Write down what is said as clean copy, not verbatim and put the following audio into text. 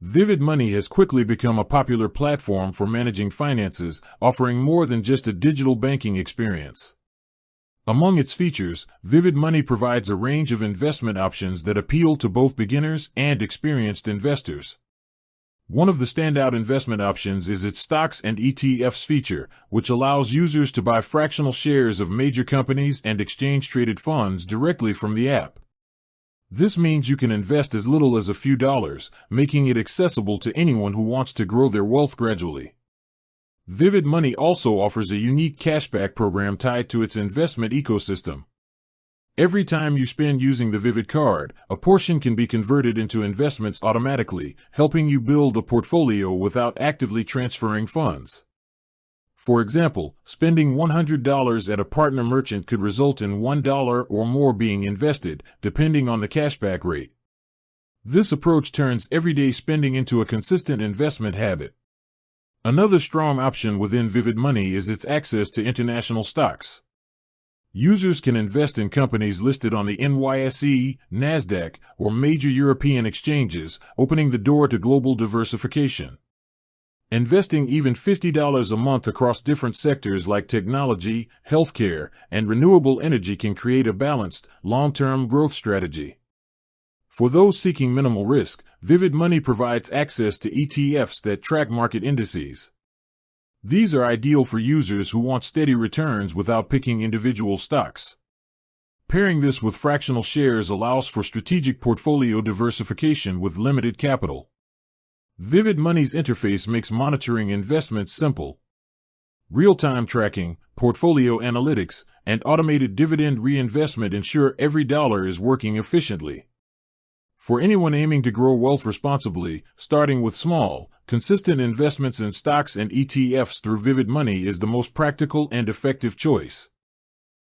Vivid Money has quickly become a popular platform for managing finances, offering more than just a digital banking experience. Among its features, Vivid Money provides a range of investment options that appeal to both beginners and experienced investors. One of the standout investment options is its Stocks and ETFs feature, which allows users to buy fractional shares of major companies and exchange-traded funds directly from the app. This means you can invest as little as a few dollars, making it accessible to anyone who wants to grow their wealth gradually. Vivid Money also offers a unique cashback program tied to its investment ecosystem. Every time you spend using the Vivid card, a portion can be converted into investments automatically, helping you build a portfolio without actively transferring funds. For example, spending $100 at a partner merchant could result in $1 or more being invested, depending on the cashback rate. This approach turns everyday spending into a consistent investment habit. Another strong option within Vivid Money is its access to international stocks. Users can invest in companies listed on the NYSE, Nasdaq, or major European exchanges, opening the door to global diversification. Investing even $50 a month across different sectors like technology, healthcare, and renewable energy can create a balanced, long-term growth strategy. For those seeking minimal risk, Vivid Money provides access to ETFs that track market indices. These are ideal for users who want steady returns without picking individual stocks. Pairing this with fractional shares allows for strategic portfolio diversification with limited capital. Vivid Money's interface makes monitoring investments simple. Real-time tracking, portfolio analytics, and automated dividend reinvestment ensure every dollar is working efficiently. For anyone aiming to grow wealth responsibly, starting with small, consistent investments in stocks and ETFs through Vivid Money is the most practical and effective choice.